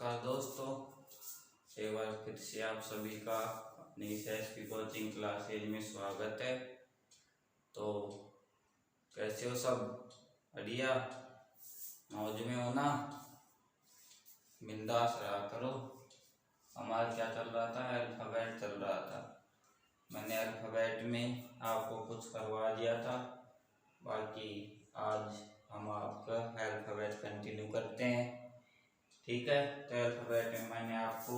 नमस्कार दोस्तों, एक बार फिर से आप सभी का अपनी एसएसपी कोचिंग क्लासेज में स्वागत है। तो कैसे हो सब? बढ़िया, मौज में हो ना? बिंदास रहा करो। हमारा क्या चल रहा था? अल्फ़ाबेट चल रहा था। मैंने अल्फ़ाबेट में आपको कुछ करवा दिया था, बाकी आज हम आपका अल्फ़ाबेट कंटिन्यू करते हैं। ठीक है, तो अल्फ़ाबेट में मैंने आपको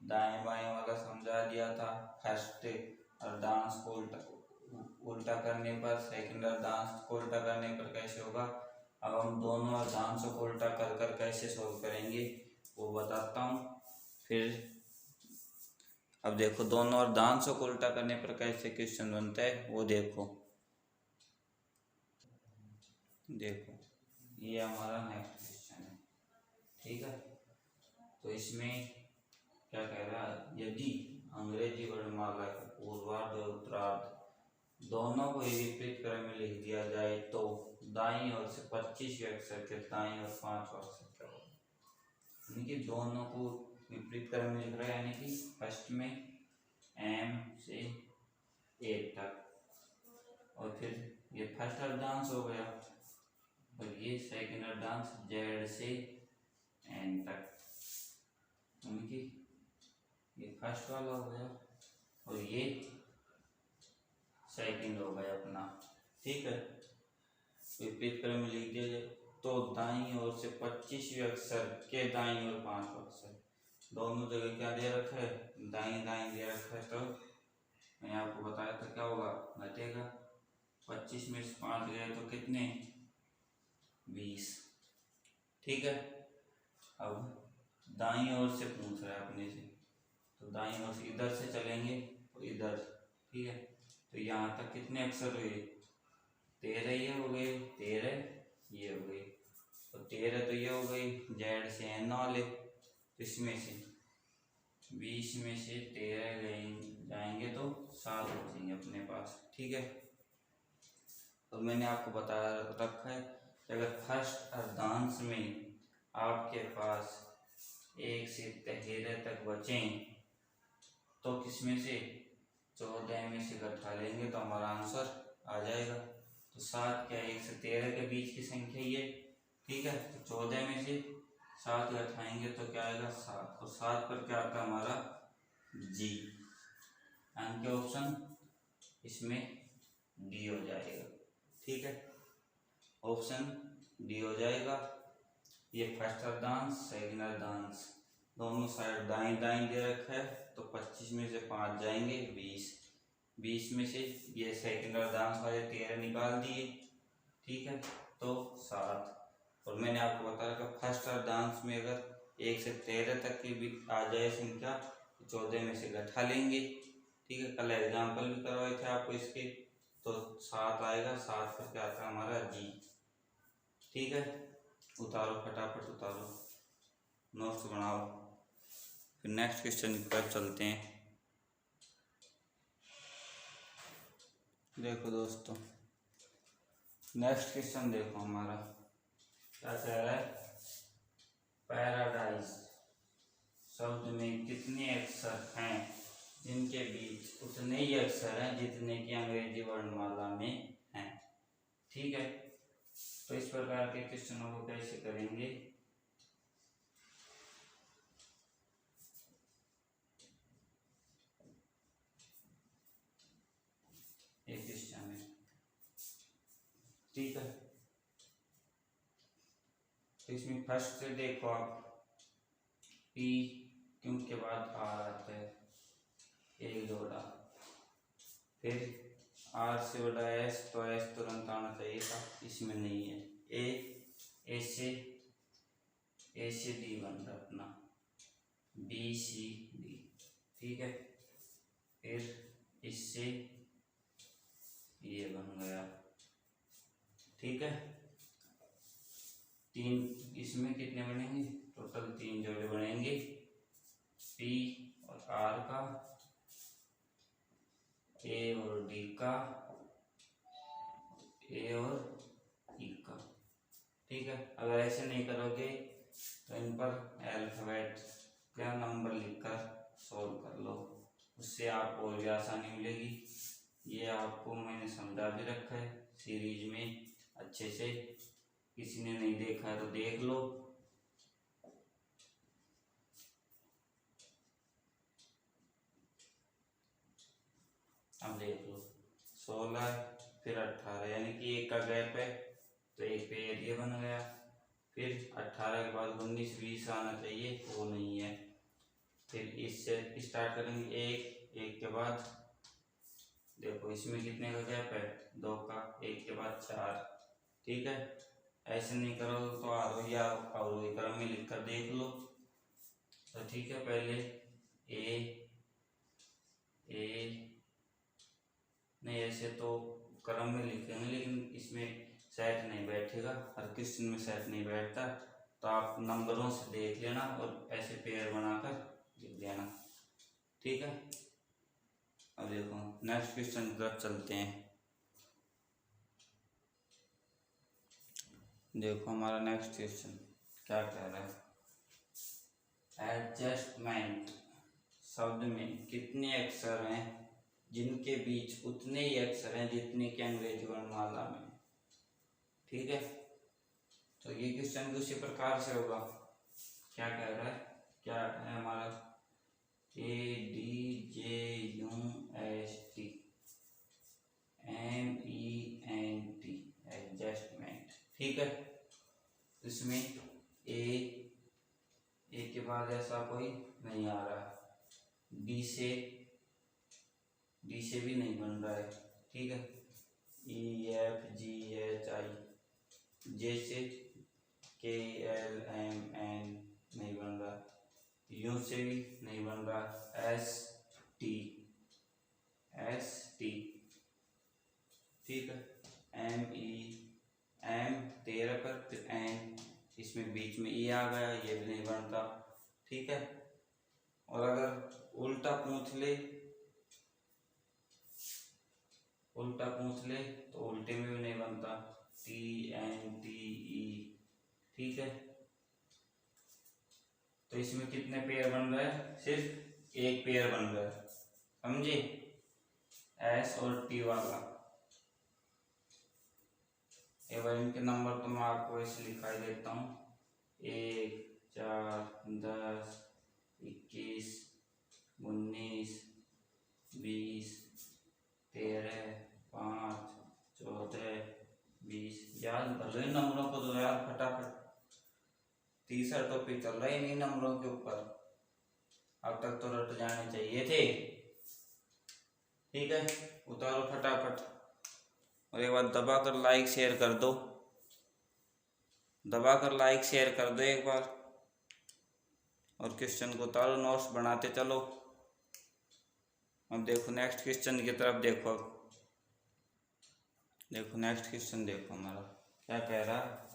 दाएं बाएं वाला समझा दिया था। फर्स्ट अर्धांश को उल्टा करने पर, सेकंड अर्धांश को उल्टा करने पर कैसे होगा। अब हम दोनों अर्धांशों को उल्टा कर कर कैसे सोल्व करेंगे वो बताता हूँ। फिर अब देखो, दोनों अर्धांशों को उल्टा करने पर कैसे क्वेश्चन बनता है वो देखो। देखो, ये हमारा नेक्स्ट क्वेश्चन है। ठीक है, तो इसमें क्या कह रहा है, यदि अंग्रेजी वर्णमाला के पूर्वार्ध और उत्तरार्ध दोनों को विपरीत क्रम में लिख दिया जाए तो दाईं ओर से 25 अक्षर के दाईं और 5 अक्षर क्या होगा। यानी कि दोनों को विपरीत क्रम में लिख रहा है, यानी कि फर्स्ट में एम से ए तक, और फिर ये फर्स्ट अर्धांश हो गया, और ये सेकंड अर्धांश जेड से एन तक, यानी कि ये फर्स्ट वाला हो गया और ये सेकंड हो गया अपना। ठीक है, विपरीत क्रम में लिख दिया जाए तो दाईं ओर से 25 अक्षर के दाईं ओर 5 अक्षर, दोनों जगह क्या दे रखा है, दाईं दाईं दे रखा है। तो मैं आपको बताया था क्या होगा, घटेगा। 25 में से 5 गए तो कितने, 20। ठीक है, अब दाईं ओर से पूछ रहा है अपने से, तो दाईं ओर से इधर से चलेंगे तो इधर। ठीक है, तो यहाँ तक कितने अक्षर हुए, 13 ये हो गए, 13 ये हो गई, तो 13 तो ये हो गई जेड से एन वाले। इसमें से 20 में से 13 जाएंगे तो 7 बचेंगे अपने पास। ठीक है, तो मैंने आपको बताया रखा है कि अगर फर्स्ट अर्धांश में आपके पास 1 से 13 तक बचें तो किसमें से, 14 में से घटा लेंगे तो हमारा आंसर आ जाएगा। तो 7 क्या, 1 से 13 के बीच की संख्या ये। ठीक है, तो 14 में से 7 घटाएंगे तो क्या आएगा, 7, और 7 पर क्या आता है हमारा जी, यानी कि ऑप्शन इसमें डी हो जाएगा। ठीक है, ऑप्शन डी हो जाएगा। ये फर्स्ट अर्धांश सेकंड अर्धांश दोनों साइड दाएं दाएं दे रखा है, तो 25 में से 5 जाएंगे 20, 20 में से ये सेकंड अर्धांश वाले 13 निकाल दिए। ठीक है, तो 7, और मैंने आपको बताया कि फर्स्ट अर्धांश में अगर 1 से 13 तक की भी आ जाए संख्या तो 14 में से घटा लेंगे। ठीक है, कल एग्जाम्पल भी करवाए थे आपको इसके, तो 7 आएगा, 7 पर क्या आता है हमारा जी। ठीक है, उतारो फटाफट उतारो, नोट्स बनाओ, फिर नेक्स्ट क्वेश्चन की तरफ चलते हैं। देखो दोस्तों, नेक्स्ट क्वेश्चन देखो हमारा क्या कह रहा है, पैराडाइज शब्द में कितने अक्षर हैं जिनके बीच उतने ही अक्षर हैं जितने की अंग्रेजी वर्णमाला में हैं। ठीक है, तो इस प्रकार के क्वेश्चनों को कैसे करेंगे, एक क्वेश्चन है। ठीक है, तो इसमें फर्स्ट से देखो आप, पी क्यों के बाद आर आता है, एक जोड़ा, फिर आर से बड़ा एस, तो एस तुरंत आना चाहिए था, इसमें नहीं है। ए से डी बन रहा अपना, बी सी डी। ठीक है, फिर इससे ये बन गया। ठीक है, 3 इसमें कितने बनेंगे, टोटल 3 जोड़े बनेंगे, पी और आर का, ए और डी का, ए और ई का। ठीक है, अगर ऐसे नहीं करोगे तो इन पर अल्फाबेट का नंबर लिखकर सॉल्व कर लो, उससे आपको और भी आसानी मिलेगी। ये आपको मैंने समझा भी रखा है सीरीज में अच्छे से, किसी ने नहीं देखा है तो देख लो। अब देख लो 16 फिर 18, यानी कि एक का गैप है तो एक पेयर ये बन गया। फिर 18 के बाद 19 20 आना चाहिए, वो नहीं है। फिर इससे स्टार्ट करेंगे एक के बाद देखो इसमें कितने का गैप है, 2 का, एक के बाद 4। ठीक है, ऐसे नहीं करो तो आरोही या अवरोही क्रम में लिख कर देख लो। तो ठीक है, पहले ए नहीं, ऐसे तो क्रम में लिखेंगे लेकिन इसमें सेट नहीं बैठेगा, हर क्वेश्चन में सेट नहीं बैठता, तो आप नंबरों से देख लेना और ऐसे पेयर बनाकर लिख देना। ठीक है, अब देखो नेक्स्ट क्वेश्चन की तरफ चलते हैं। देखो हमारा नेक्स्ट क्वेश्चन क्या कह रहा है, एडजस्टमेंट शब्द में कितने अक्षर हैं जिनके बीच उतने ही अक्षर हैं जितने के अंग्रेजी वर्णमाला में। ठीक है, तो ये क्वेश्चन उसी प्रकार से होगा। क्या कह रहा है, क्या है हमारा ADJUST MENT एडजस्टमेंट। ठीक है, इसमें ए के बाद ऐसा कोई नहीं आ रहा, डी से भी नहीं बन रहा है। ठीक है, EFGHI, जे से KLMN नहीं बन रहा, यू से भी नहीं बन रहा, ST। ठीक है, MEM 13 पर, फिर N, इसमें बीच में E आ गया, ये भी नहीं बनता। ठीक है, और अगर उल्टा पूछ ले तो उल्टे में भी नहीं बनता, TNTE। ठीक है, तो इसमें कितने पेयर बन रहे हैं, सिर्फ एक पेयर बन रहा है, समझे, S और T वाला। एक बार इनके नंबर तो मैं आपको ऐसे लिखाई देता हूँ, 1 4 10 21 19 20 13 5 14 20। याद कर लो इन नंबरों को तो यार फटाफट, तीसरा टॉपिक चल रहा है इन्हीं नंबरों के ऊपर, अब तक तो रट जाने चाहिए थे। ठीक है, उतारो फटाफट, और एक बार दबा कर लाइक शेयर कर दो, एक बार, और क्वेश्चन को उतारो, नोट्स बनाते चलो। अब देखो नेक्स्ट क्वेश्चन की तरफ, देखो नेक्स्ट क्वेश्चन देखो हमारा क्या कह रहा,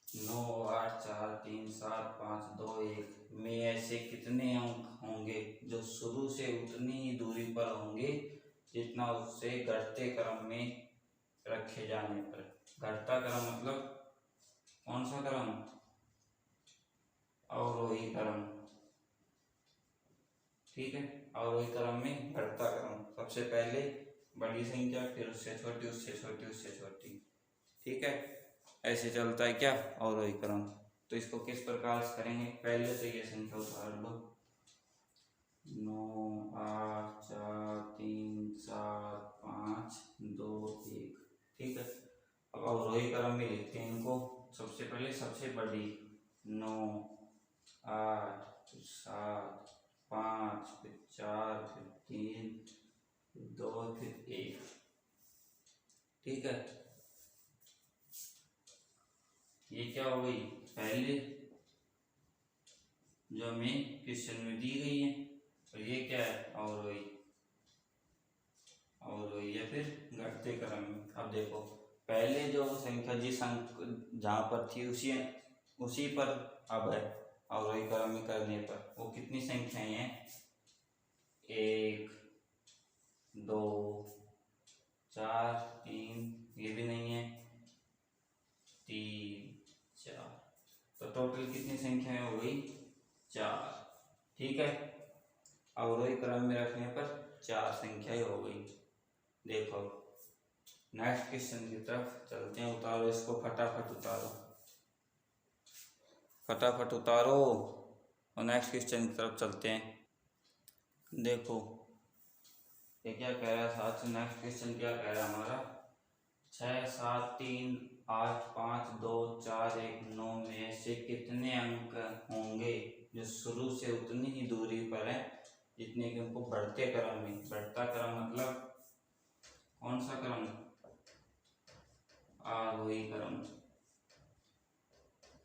9 8 4 3 7 5 2 1 में ऐसे कितने अंक होंगे जो शुरू से उतनी ही दूरी पर होंगे जितना उससे घटते क्रम में रखे जाने पर। घटता क्रम मतलब कौन सा क्रम, अवरोही क्रम। ठीक है, अवरोही क्रम में घटता क्रम, सबसे पहले बड़ी संख्या, फिर उससे छोटी, उससे छोटी, उससे छोटी। ठीक है, ऐसे चलता है क्या अवरोही क्रम। तो इसको किस प्रकार से करेंगे, पहले तो ये संख्या उतार लो, 9 8 4 3 7 5 2 1। ठीक है, अब अवरोही क्रम में लिखते हैं इनको, सबसे पहले सबसे बड़ी 9 8 फिर 7 5 फिर 4 फिर 3 फिर 2 फिर 1। ठीक है, ये क्या हो गई, पहले जो हमें क्वेश्चन में दी गई है, और ये क्या है अवरोही या फिर घटते क्रम में। अब देखो पहले जो संख्या जिस अंक जहाँ पर थी उसी पर अब है अवरोही क्रम में करने पर, वो कितनी संख्याएं हैं, 1 2 4 3, ये भी नहीं है, 3 4, तो टोटल कितनी संख्या हो गई 4। ठीक है, अवरोही क्रम में रखने पर 4 संख्याएं हो गई। देखो नेक्स्ट क्वेश्चन की तरफ चलते हैं। उतारो इसको, फटाफट उतारो, फटाफट उतारो और नेक्स्ट क्वेश्चन की तरफ चलते हैं। देखो ये क्या कह रहा है साथ, नेक्स्ट क्वेश्चन क्या कह रहा है हमारा, 6 7 3 8 5 2 4 1 9 में से कितने अंक होंगे जो शुरू से उतनी ही दूरी पर है जितने कि उनको बढ़ते क्रम में, बढ़ता क्रम मतलब कौन सा क्रम, आरोही क्रम,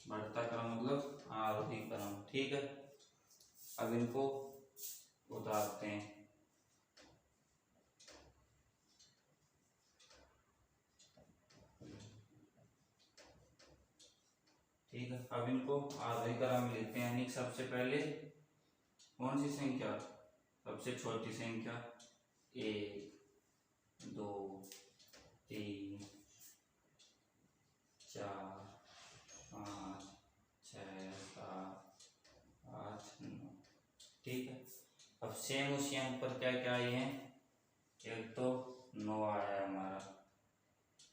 बढ़ता क्रम मतलब आरोही क्रम। ठीक है, अब इनको उतारते हैं। ठीक है, अब इनको आरोही क्रम में लिखते हैं। यानी सबसे पहले कौन सी संख्या, सबसे छोटी संख्या 1 2 3 4 5 6 7 8 9। ठीक है, अब सेम उसी अंक पर क्या क्या आए हैं, एक तो 9 आया है हमारा,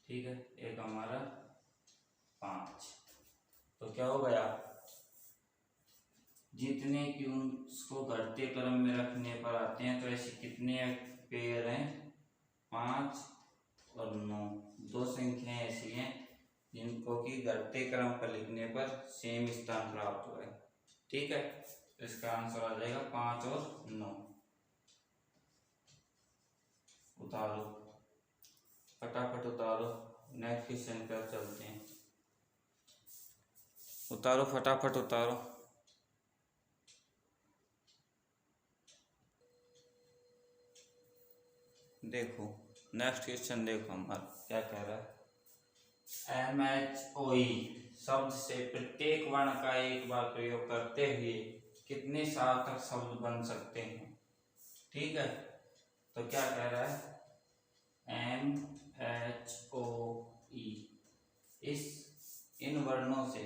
ठीक है, एक हमारा 5। तो क्या हो गया, जितने कि उसको घटते क्रम में रखने पर आते हैं, तो ऐसे कितने पेयर हैं, 5 और 9, 2 संख्याएं ऐसी हैं जिनको कि घटते क्रम पर लिखने पर सेम स्थान प्राप्त हुआ है। ठीक है, तो इसका आंसर आ जाएगा 5 और 9। उतारो, फटाफट उतारो, नेक्स्ट क्वेश्चन पर चलते हैं। उतारो, फटाफट उतारो। देखो नेक्स्ट क्वेश्चन देखो हमारा क्या कह रहा है, MHOE शब्द से प्रत्येक वर्ण का एक बार प्रयोग करते हुए कितने सार्थक शब्द बन सकते हैं। ठीक है, तो क्या कह रहा है, MHOE इन वर्णों से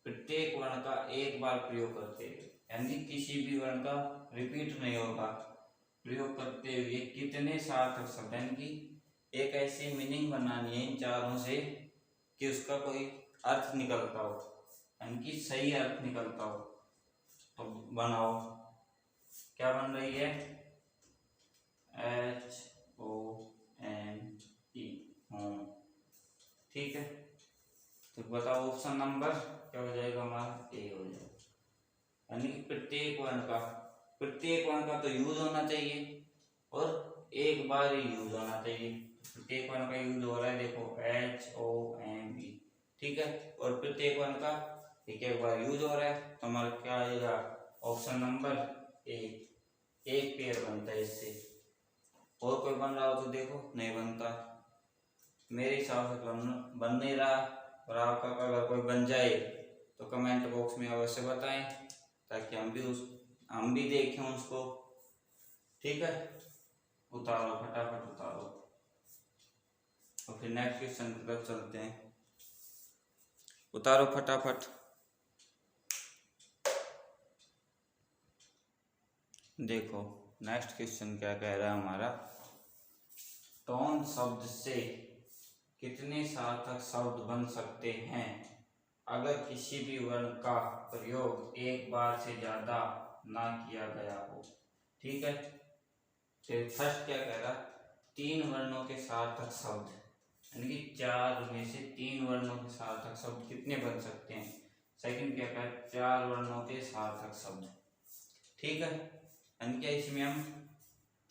प्रत्येक वर्ण का एक बार प्रयोग करते हुए, यानी किसी भी वर्ण का रिपीट नहीं होगा, प्रयोग करते हुए कितने सार्थक शब्द, यानी कि एक ऐसी मीनिंग बनानी है इन चारों से कि उसका कोई अर्थ निकलता हो, यानी कि सही अर्थ निकलता हो। तो बनाओ, क्या बन रही है, HOME, होम। ठीक है, तो बताओ ऑप्शन नंबर क्या हो जाएगा हमारा, ए हो जाएगा। यानी कि प्रत्येक वर्ण का तो यूज होना चाहिए और एक बार ही यूज होना चाहिए। प्रत्येक वर्ण का यूज हो रहा है, देखो HOME। ठीक है, और प्रत्येक वर्ण का एक बार यूज हो रहा है, तो हमारा क्या आएगा, ऑप्शन नंबर ए, एक पेयर बनता है इससे। और कोई बन रहा हो तो देखो, नहीं बनता, मेरे हिसाब से बन नहीं रहा। और आपका अगर कोई बन जाए तो कमेंट बॉक्स में अवश्य बताएं, ताकि हम भी देखें उसको। ठीक है, उतारो, फटाफट उतारो और फिर नेक्स्ट क्वेश्चन की तरफ चलते हैं। उतारो फटाफट। देखो नेक्स्ट क्वेश्चन क्या कह रहा है हमारा, टोन शब्द से कितने सार्थक शब्द बन सकते हैं अगर किसी भी वर्ण का प्रयोग एक बार से ज्यादा ना किया गया हो। ठीक है, फिर फर्स्ट क्या कह रहा, 3 वर्णों के सार्थक शब्द, यानी कि 4 में से 3 वर्णों के सार्थक शब्द कितने बन सकते हैं। सेकंड क्या कह रहा, 4 वर्णों के सार्थक शब्द। ठीक है, यानी कि इसमें हम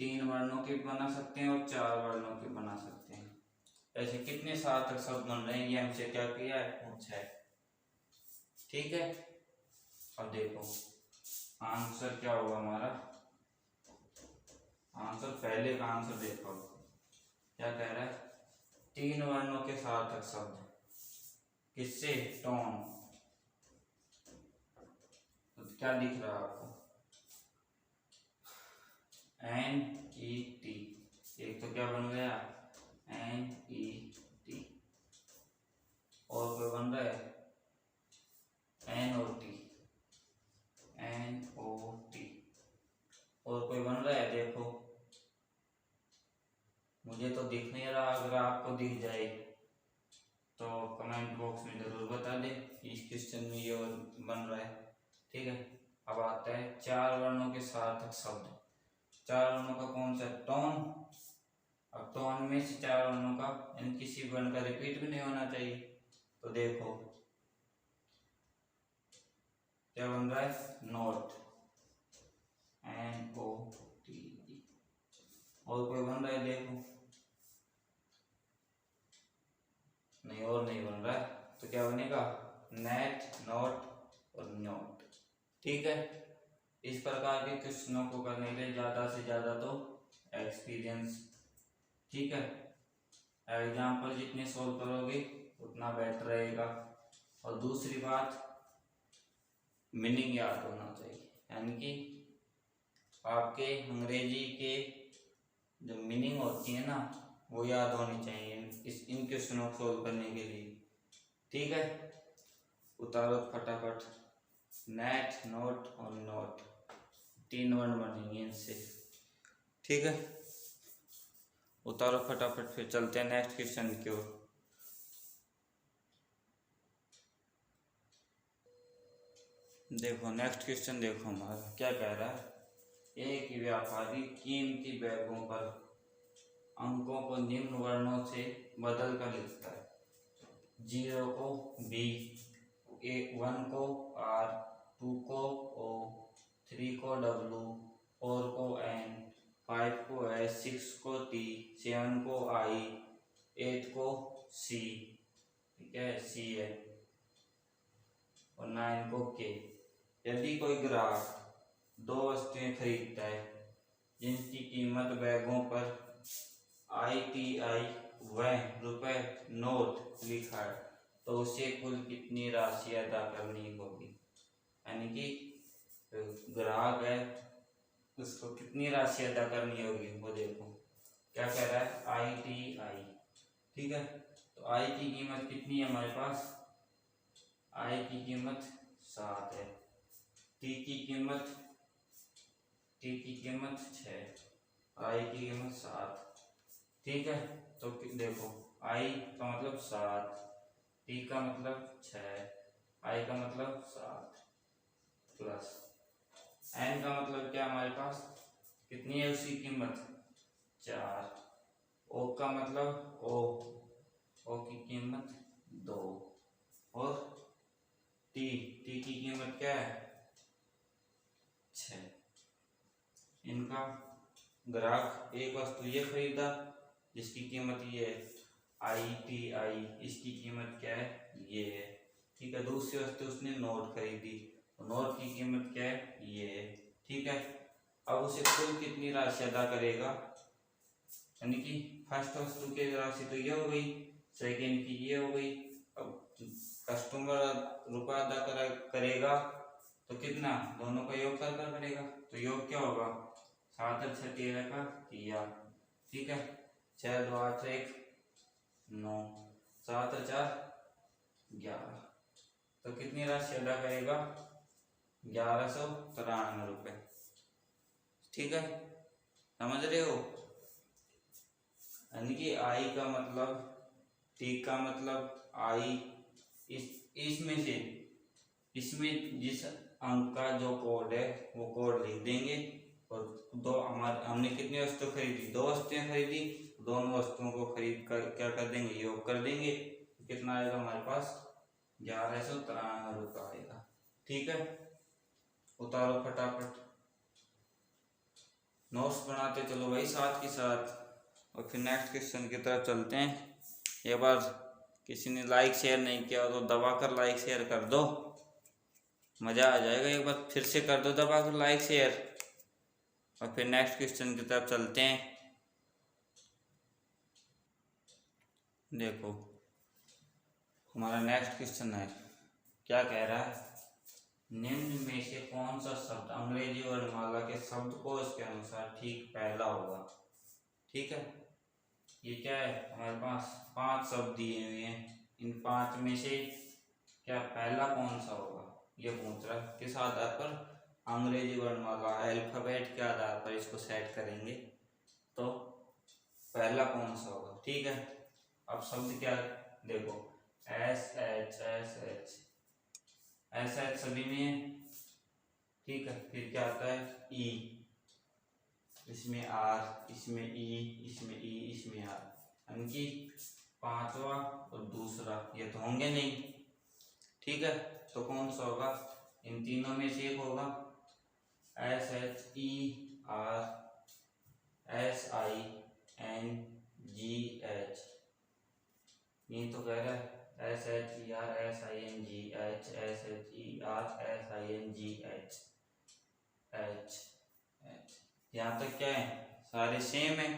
3 वर्णों के बना सकते हैं और 4 वर्णों के बना सकते हैं। ऐसे कितने सार्थक शब्द बन रहे हैं, ये हमसे क्या किया है, पूछा है। ठीक है, अब देखो आंसर क्या होगा हमारा, आंसर पहले का आंसर देखो क्या कह रहा है, 3 वर्णों के सार्थक शब्द किससे, टोन। तो क्या दिख रहा है आपको, NET, एक तो क्या बन गया NET, और कोई बन रहा है NOT, आपको दिख जाए तो कमेंट बॉक्स में ज़रूर बता दें। इस क्वेश्चन में ये बन रहा है, ठीक है। अब आता है 4 वर्णों के सार्थक शब्द। 4 वर्णों का कौन सा? टोन। अब टोन में से 4 वर्णों का यानी किसी वर्ण का रिपीट भी नहीं होना चाहिए। तो देखो क्या बन रहा है? Note, NOTE। और कोई बन रहा है? देखो नहीं, और नहीं बन रहा है। तो क्या बनेगा? नेट, नोट और नोट, ठीक है। इस प्रकार के क्वेश्चनों को करने के लिए ज्यादा से ज्यादा तो एक्सपीरियंस, ठीक है। एग्जाम्पल जितने सोल्व करोगे उतना बेटर रहेगा। और दूसरी बात, मीनिंग याद होना चाहिए, यानी कि आपके अंग्रेजी के जो मीनिंग होती है ना वो याद होनी चाहिए इन क्वेश्चनों को सोल्व करने के लिए, ठीक है। उतारो फटाफट। नेट, नोट और नोट, 3 वर्ण बनेंगे इनसे, ठीक है। उतारो फटाफट, फिर चलते हैं नेक्स्ट क्वेश्चन की ओर। देखो नेक्स्ट क्वेश्चन, देखो हमारा क्या कह रहा है। एक व्यापारी कीमती बैगों पर अंकों को निम्न वर्णों से बदल कर लिखता है। 0 को B, 1 को R, 2 को O, 3 को W, 4 को N, 5 को S, 6 को T, 7 को I, 8 को C, ठीक है, C है, और 9 को K। यदि कोई ग्राहक 2 वस्तुएं खरीदता है जिनकी कीमत बैगों पर ITI व रुपए नोट लिखा है तो उसे कुल कितनी राशि अदा करनी होगी। यानी कि ग्राहक है, उसको कितनी राशि अदा करनी होगी वो देखो क्या कह रहा है। ITI, ठीक है। तो I की कीमत कितनी है हमारे पास? I की कीमत 7 है। T की कीमत 6, I की कीमत 7, ठीक है। तो देखो I का मतलब 7, T का मतलब 6, I का मतलब 7 प्लस N का मतलब क्या हमारे पास कितनी है उसकी कीमत? 4। O का मतलब O की कीमत 2 और T की कीमत क्या है? 6। इनका ग्राहक एक वस्तु ये खरीदा जिसकी कीमत ये है ITI, इसकी कीमत क्या है? ये है, ठीक है। दूसरी वस्तु उसने नोट खरीदी, नोट की कीमत क्या है? ये है, ठीक है। अब उसे कुल कितनी राशि अदा करेगा? यानी कि फर्स्ट वस्तु की राशि तो ये हो गई, सेकेंड की ये हो गई। अब कस्टमर रुपया अदा करेगा तो कितना? दोनों का योग कर करेगा, तो योग क्या होगा? 7 और 6 13 का किया, ठीक है। 6 2 8 1 9, 7 और 4 11, तो कितनी राशि अदा करेगा? 1193 रुपए, ठीक है। समझ रहे हो? यानी कि I का मतलब, T का मतलब I, इसमें जिस अंक का जो कोड है वो कोड लिख देंगे। और हमने कितनी वस्तु खरीदी? 2 वस्तुएं खरीदी, दोनों वस्तुओं को खरीद कर क्या कर देंगे? योग कर देंगे। कितना आएगा हमारे पास? 1193 रुपये आएगा, ठीक है। उतारो फटाफट, नोट्स बनाते चलो भाई साथ के साथ। और फिर नेक्स्ट क्वेश्चन की तरफ चलते हैं। एक बार किसी ने लाइक शेयर नहीं किया तो दबा कर लाइक शेयर कर दो, मज़ा आ जाएगा। एक बार फिर से कर दो दबा कर लाइक शेयर, और फिर नेक्स्ट क्वेश्चन की तरफ चलते हैं। देखो हमारा नेक्स्ट क्वेश्चन है, क्या कह रहा है? निम्न में से कौन सा शब्द अंग्रेजी वर्णमाला के शब्दकोश के अनुसार ठीक पहला होगा, ठीक है। ये क्या है हमारे पास? 5 शब्द दिए हुए हैं, इन 5 में से क्या पहला कौन सा होगा ये पूछ रहा है। किस आधार पर? अंग्रेजी वर्णमाला अल्फाबेट के आधार पर इसको सेट करेंगे, तो पहला कौन सा होगा, ठीक है। अब शब्द क्या देखो, S H S H, S H सभी में है, ठीक है। फिर क्या आता है ई, इसमें आर, इसमें ई, इसमें ई, इसमें आर, यानी पांचवा और दूसरा ये तो होंगे नहीं, ठीक है। तो कौन सा होगा, इन तीनों में से एक होगा, S H E R S I N G H, ये तो कह रहा है S H E R S I N G H, S H E R S I N G H H H, यहाँ तक क्या है सारे सेम है,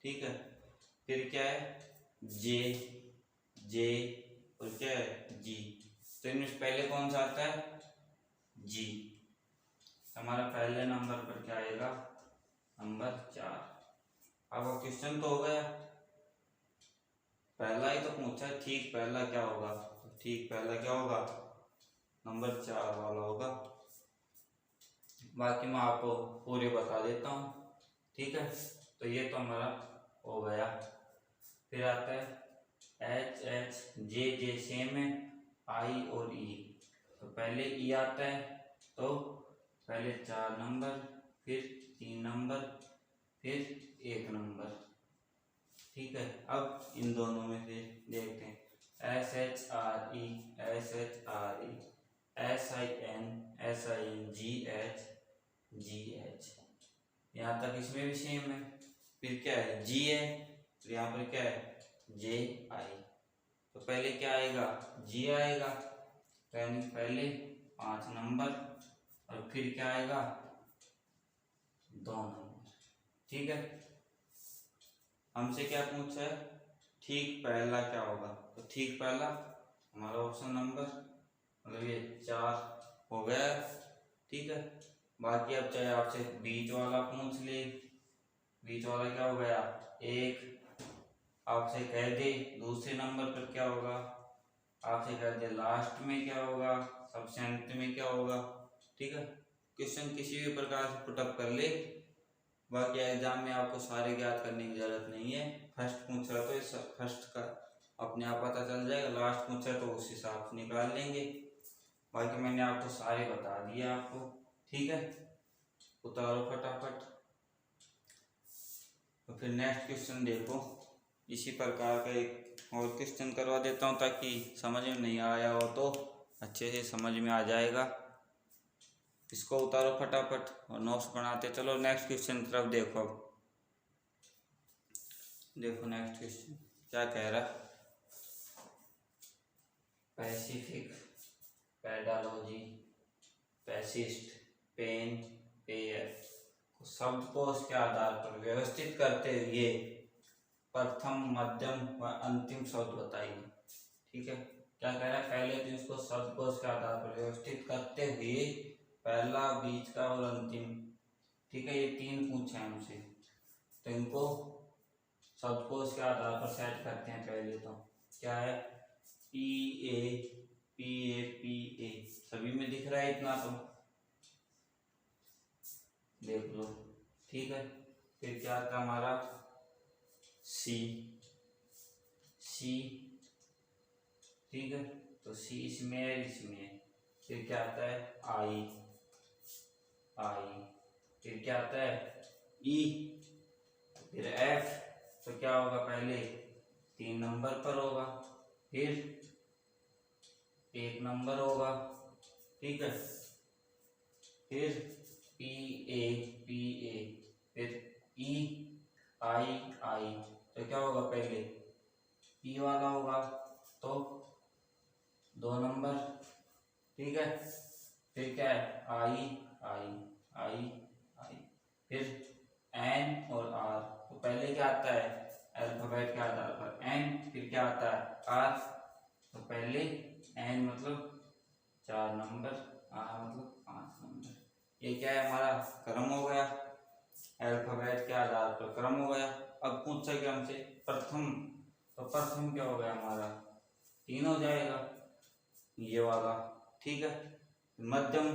ठीक है। फिर क्या है जे, जे और क्या है जी, तो इनमें पहले कौन सा आता है जी, हमारा पहले नंबर पर क्या आएगा नंबर 4। अब क्वेश्चन तो हो गया, पहला ही तो पूछा है, ठीक पहला क्या होगा, तो ठीक पहला क्या होगा नंबर 4 वाला होगा। बाकी मैं आपको पूरे बता देता हूँ, ठीक है। तो ये तो हमारा हो गया। फिर आता है एच एच जे, जे सेम है, आई और ई, तो पहले ई आता है, तो पहले 4 नंबर, फिर 3 नंबर, फिर 1 नंबर, ठीक है। अब इन दोनों में से देखते हैं, S H R E, S H R E, S I N G H G H, यहाँ तक इसमें भी सेम है। फिर क्या है जी है, तो यहाँ पर क्या है जे आई, तो पहले क्या आएगा जी आएगा, यानी पहले 5 नंबर और फिर क्या आएगा 2 नंबर, ठीक है। हमसे क्या पूछा है ठीक पहला क्या होगा, तो ठीक पहला हमारा ऑप्शन नंबर मतलब ये 4 हो गया, ठीक है। बाकी अब चाहे आपसे बीच वाला पूछ ले, बीच वाला क्या हो गया 1, आपसे कह दे दूसरे नंबर पर क्या होगा, आपसे कह दे लास्ट में क्या होगा, सबसे अंत में क्या होगा, ठीक है। क्वेश्चन किसी भी प्रकार से पुटअप कर ले, बाकी एग्जाम में आपको सारे ज्ञात करने की जरूरत नहीं है। फर्स्ट पूछ रहा तो इस फर्स्ट का अपने आप पता चल जाएगा, लास्ट पूछ रहा तो उस हिसाब से निकाल लेंगे। बाकी मैंने आपको सारे बता दिए आपको, ठीक है। उतारो फटाफट। तो फिर नेक्स्ट क्वेश्चन देखो, इसी प्रकार का एक और क्वेश्चन करवा देता हूँ ताकि समझ में नहीं आया हो तो अच्छे से समझ में आ जाएगा। इसको उतारो फटाफट और नोट्स बनाते चलो। नेक्स्ट क्वेश्चन की तरफ देखो। अब देखो नेक्स्ट क्वेश्चन क्या कह रहा, पैसिफिक, पेडालॉजी, पैसिस्ट, पेन, पेयर को शब्दकोश के आधार पर व्यवस्थित करते हुए प्रथम मध्यम व अंतिम शब्द बताइए, ठीक है। क्या कह रहा है, पहले तो इसको शब्दकोश के आधार पर व्यवस्थित करते हुए पहला, बीच का और अंतिम, ठीक है। ये 3 पूछे हैं हमसे, तो इनको शब्दकोश के आधार पर सेट करते हैं। पहले तो क्या है P A P A P A, सभी में दिख रहा है इतना, तो देख लो, ठीक है। फिर क्या आता है हमारा सी, सी, ठीक है। तो सी इसमें है, इसमें है। फिर क्या आता है आई, आई, फिर क्या आता है ई, फिर एफ, तो क्या होगा पहले 3 नंबर पर होगा, फिर 1 नंबर होगा, ठीक है। फिर पी ए, फिर ई आई आई, तो क्या होगा पहले पी वाला होगा, तो 2 नंबर, ठीक है। फिर क्या है आई आई आई आई, फिर एन और आर, तो पहले क्या आता है अल्फाबेट के आधार पर एन, फिर क्या आता है आर, तो पहले एन मतलब 4 नंबर, आर मतलब 5 नंबर। ये क्या है हमारा क्रम हो गया, अल्फाबेट के आधार पर क्रम हो गया। अब पूछ सके हमसे प्रथम, तो प्रथम क्या हो गया हमारा 3 हो जाएगा ये वाला, ठीक है। मध्यम,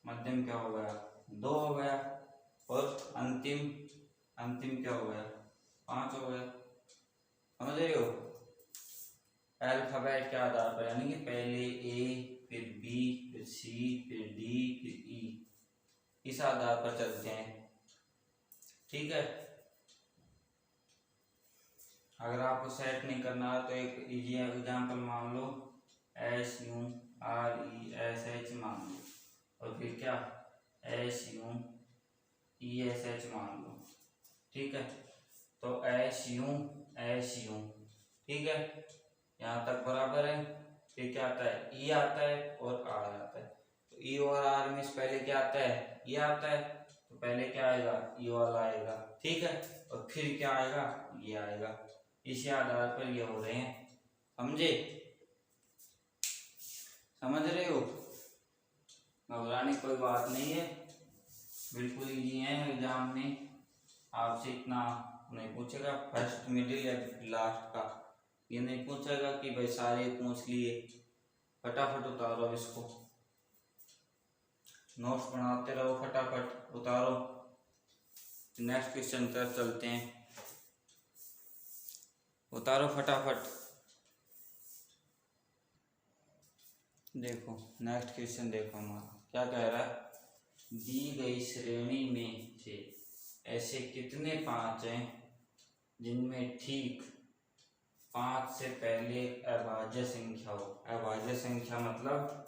मध्यम क्या हो गया 2 हो गया, और अंतिम, अंतिम क्या हो गया 5 हो गया, समझ रहे हो? अल्फाबेट के आधार पर, यानी कि पहले ए, फिर बी, फिर सी, फिर डी, फिर ई, इस आधार पर चलते हैं। ठीक है, अगर आपको सेट नहीं करना तो एक इजी एग्जांपल मान लो, SURESH मान लो, और फिर क्या SUESH मान लो। ठीक है, तो SU, ठीक है, यहाँ तक बराबर है। फिर क्या आता है, ई आता है और आर आता है। तो ई और आर में से पहले क्या आता है, ई आता है, तो पहले क्या आएगा, ई वाला आएगा। ठीक है, और फिर क्या आएगा, ये आएगा। इसी आधार पर ये हो रहे हैं, समझे? समझ रहे हो? घबराने कोई बात नहीं है, बिल्कुल इजी है। एग्जाम में आपसे इतना नहीं पूछेगा, फर्स्ट, मिडिल या लास्ट का ये नहीं पूछेगा कि भाई सारे पूछ लिए। फटाफट उतारो इसको, नोट्स बनाते रहो, फटाफट उतारो। नेक्स्ट क्वेश्चन पर चलते हैं, उतारो फटाफट। देखो नेक्स्ट क्वेश्चन, देखो हमारा क्या कह रहा है, दी गई श्रेणी में से ऐसे कितने 5 हैं जिनमें ठीक 5 से पहले अभाज्य संख्या हो। अभाज्य संख्या मतलब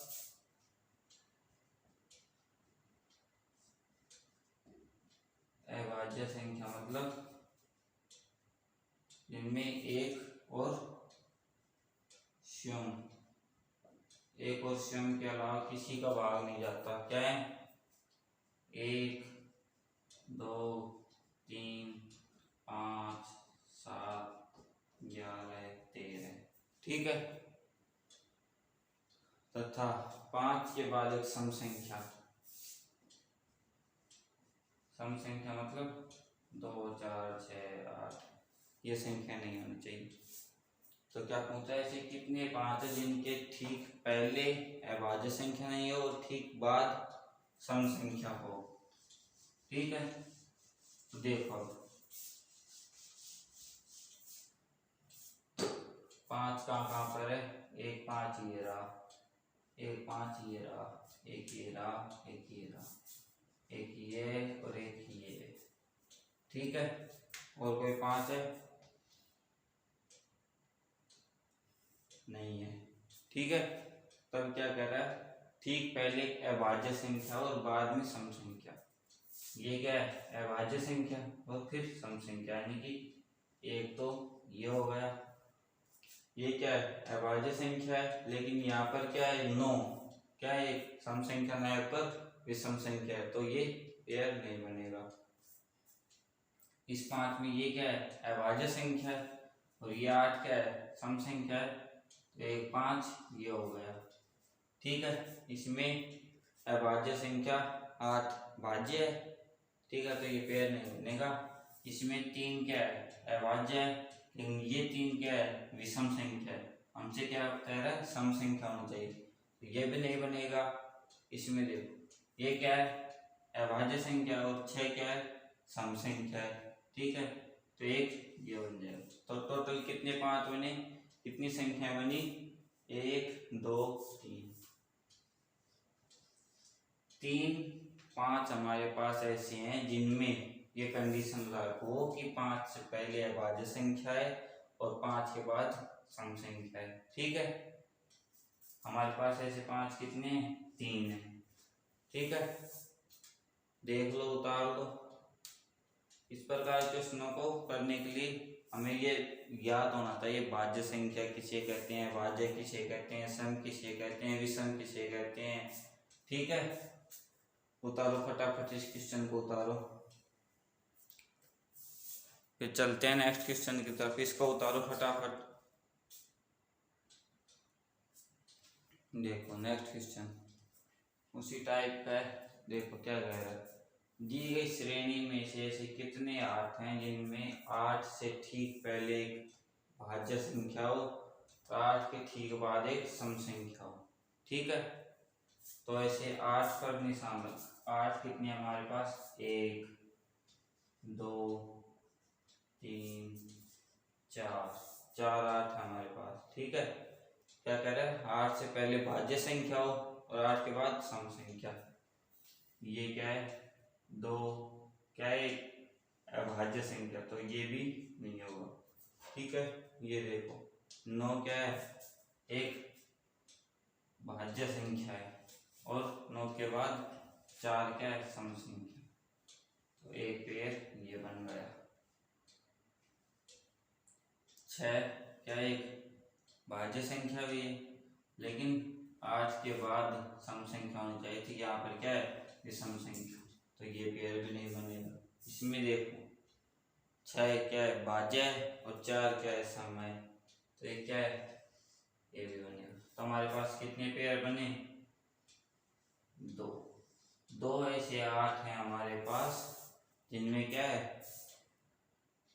जिनमें एक और स्वयं के अलावा किसी का भाग नहीं जाता। क्या है, 1, 2, 3, 5, 7, 11, 13। ठीक है, तथा 5 के बाद एक सम संख्या मतलब 2, 4, 6, 8, ये संख्या नहीं होनी चाहिए। तो क्या पूछा है, ऐसे कितने 5 है जिनके ठीक पहले अभाज्य संख्या नहीं हो और ठीक बाद सम संख्या हो। ठीक है, तो देखो 5 कहाँ पर है, 1, 5 ये रहा, 1, 5 ये रहा, 1 ये रहा, 1 ये रहा, 1 ये और 1 ये। ठीक है, और कोई 5 है, नहीं है। ठीक है, तब क्या कह रहा है, ठीक पहले अभाज्य संख्या और बाद में सम संख्या। ये क्या है, अभाज्य संख्या और फिर सम संख्या, यानी कि एक तो ये हो गया, ये क्या है, अभाज्य संख्या है, लेकिन यहाँ पर क्या है, 9 क्या है, सम संख्या न पर विषम संख्या है, तो ये पेयर नहीं बनेगा। इस 5 में ये क्या है, अभाज्य संख्या है, और ये 8 क्या है, सम संख्या है, तो 1, 5 ये हो गया। ठीक है, इसमें अभाज्य संख्या 8 भाज्य है। ठीक है, तो ये पेयर नहीं बनेगा। इसमें 3 क्या है, अभाज्य है, लेकिन ये 3 क्या है, विषम संख्या है। हमसे क्या कह रहा है, सम संख्या होनी चाहिए, तो ये भी नहीं बनेगा। इसमें देखो ये क्या है, अभाज्य संख्या, और 6 क्या है, सम संख्या है। ठीक है, तो एक ये बन जाएगा। तो टोटल कितने 5 बने, कितनी संख्या बनी, 1, 2, 3, 5 हमारे पास ऐसे हैं जिनमें ये कंडीशन लागू हो कि 5 से पहले अभाज्य संख्या है और 5 के बाद सम संख्या है। ठीक है, हमारे पास ऐसे 5 कितने हैं, 3 है। ठीक है, देख लो, उतार लो। इस प्रकार के प्रश्नों को करने के लिए हमें ये याद होना चाहिए, भाज्य संख्या किसे कहते हैं, भाज्य किसे कहते हैं, सम किसे कहते हैं, विषम किसे कहते हैं। ठीक है, उतारो फटाफट इस क्वेश्चन को, उतारो, फिर चलते हैं नेक्स्ट क्वेश्चन की तरफ। इसको उतारो फटाफट। देखो नेक्स्ट क्वेश्चन उसी टाइप का है। देखो क्या कह रहा है, दी गई श्रेणी में से ऐसे कितने 8 हैं जिनमें 8 से ठीक पहले एक भाज्य संख्या हो, 8 के ठीक बाद एक सम संख्या हो। ठीक है, तो ऐसे 8 पर निशान रख। 8 कितने हमारे पास, 1, 2, 3, 4, 4 8 है हमारे पास। ठीक है, क्या कह रहा है, 8 से पहले भाज्य संख्या हो और 8 के बाद सम संख्या। ये क्या है, 2 क्या है, अभाज्य संख्या, तो ये भी नहीं होगा। ठीक है, ये देखो 9 क्या है, एक भाज्य संख्या है और 9 के बाद 4 क्या है, सम संख्या, तो एक पेयर ये बन गया। 6 क्या, एक भाज्य संख्या भी है लेकिन 8 के बाद सम संख्या होनी चाहिए थी, यहाँ पर क्या है, ये सम संख्या, तो ये पेयर भी नहीं बनेगा। इसमें देखो 6 क्या है, भाज्य है और 4 क्या है, सम है, तो ये क्या है, ये भी बनेगा। तो हमारे पास कितने पेयर बने, 2। 2 ऐसे 8 है हमारे पास जिनमें क्या है,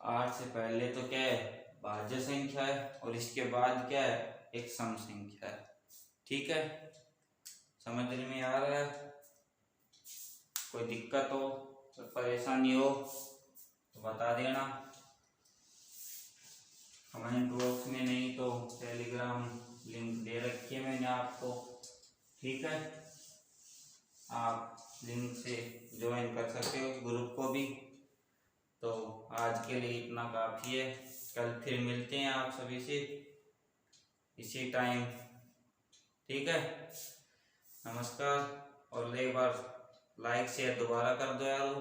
8 से पहले तो क्या है, भाज्य संख्या है और इसके बाद क्या है, एक सम संख्या है। ठीक है, समझ में आ रहा है? कोई दिक्कत हो, कोई परेशानी हो तो बता देना कमेंट बॉक्स में, नहीं तो टेलीग्राम लिंक दे रखी है मैंने आपको। ठीक है, आप लिंक से ज्वाइन कर सकते हो ग्रुप को भी। तो आज के लिए इतना काफ़ी है, कल फिर मिलते हैं आप सभी से इसी टाइम। ठीक है, नमस्कार। और एक बार लाइक शेयर दोबारा कर दो यार,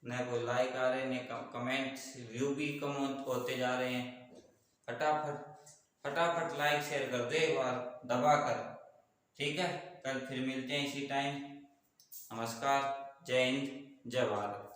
न कोई लाइक आ रहे न कमेंट, व्यू भी कम होते जा रहे हैं। फटाफट लाइक शेयर कर दो एक बार दबा कर। ठीक है, कल फिर मिलते हैं इसी टाइम। नमस्कार, जय हिंद, जय भारत।